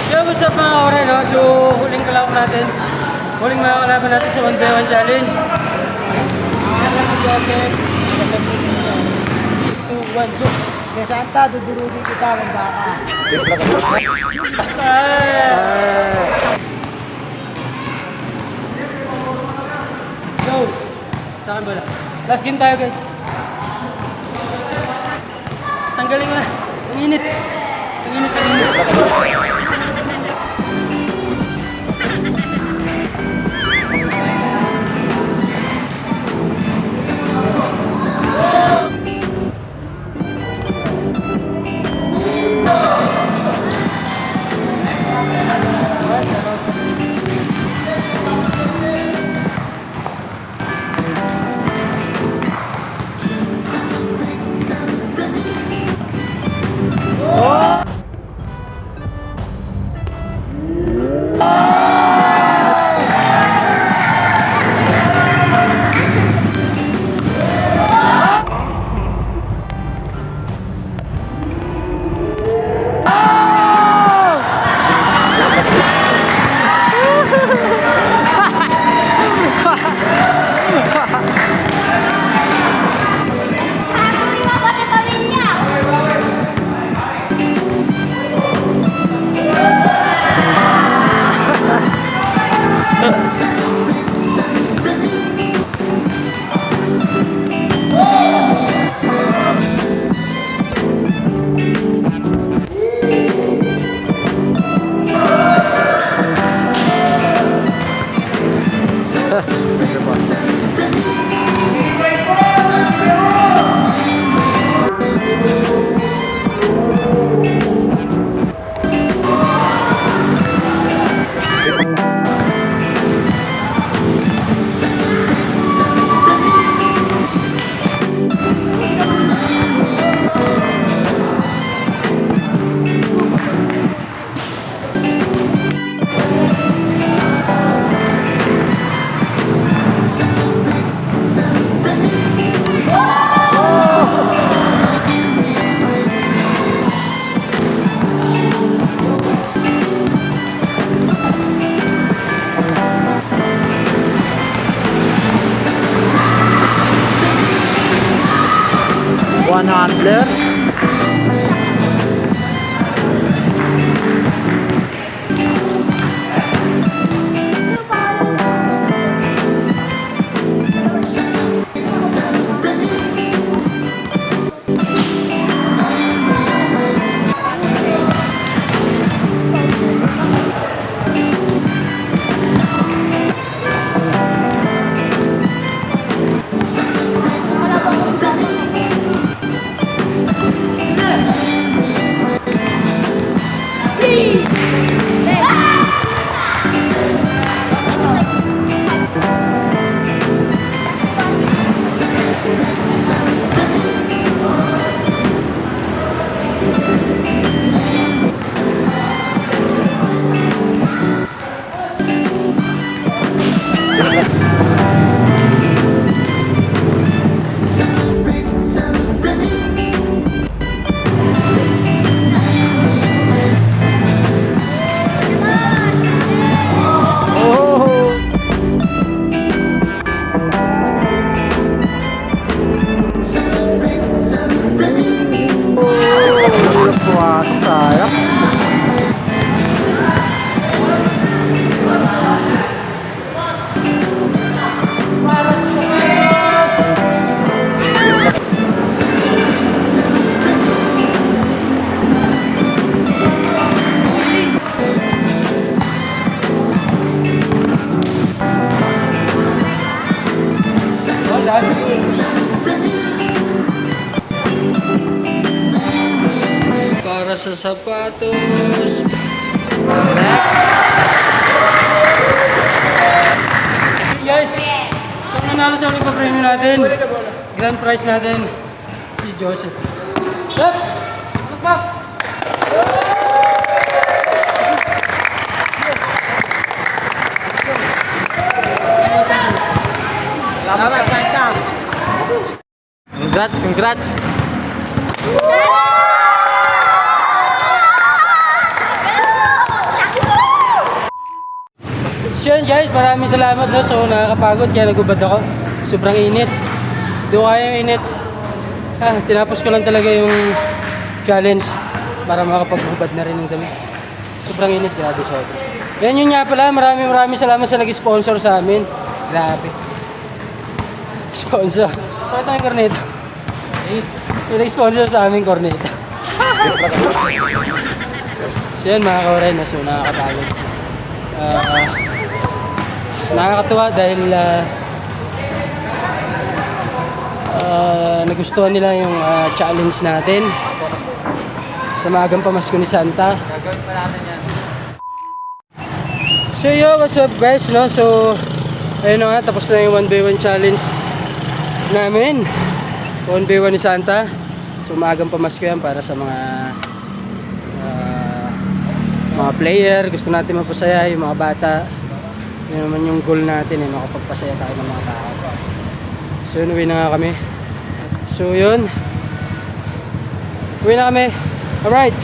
Yo, what's up mga kore, no? So, huling kalaban natin. Huling mga kalaban natin sa 1x1 challenge. Ako si Joseph. Joseph 2, 1, go! Kaya Santa, dudurugin kita, wanda ka. Go! Sa akin bola. Last game tayo, guys. Tanggalin mo na. Ang init. Ang init, ang init. One handler. Para sa sapatos. Guys, so nanalo sa ulit pa-premium natin. Grand prize natin si Joseph. Stop! Look back! Salamat, Santa. Congrats, congrats. guys, maraming salamat no. So nakakapagod kaya nagubad ako. Sobrang init. Doon kaya yung init. Tinapos ko lang talaga yung challenge para makapaghubad na rin ng dami. Sobrang init, grabe sobra. Yan yun nga pala, maraming salamat sa nag-sponsor sa amin. Grabe. Sponsor. Pakita yung corneta. Yung nag-sponsor sa amin, corneta. So yan mga kauray na, so nakakapagod. Nakakatuwa dahil nagustuhan nila yung challenge natin sa maagang pamasko ni Santa. Gagawin pa natin yan. So yo, what's up guys, no? So ayun na nga, tapos na yung 1x1 challenge namin. 1x1 ni Santa. So maagang pamasko yan para sa mga player. Gusto natin mapasaya yung mga bata. Yun naman yung goal natin, makapagpasaya tayo ng mga tao. So yun, uwi na nga kami. So yun, uwi na kami. Alright.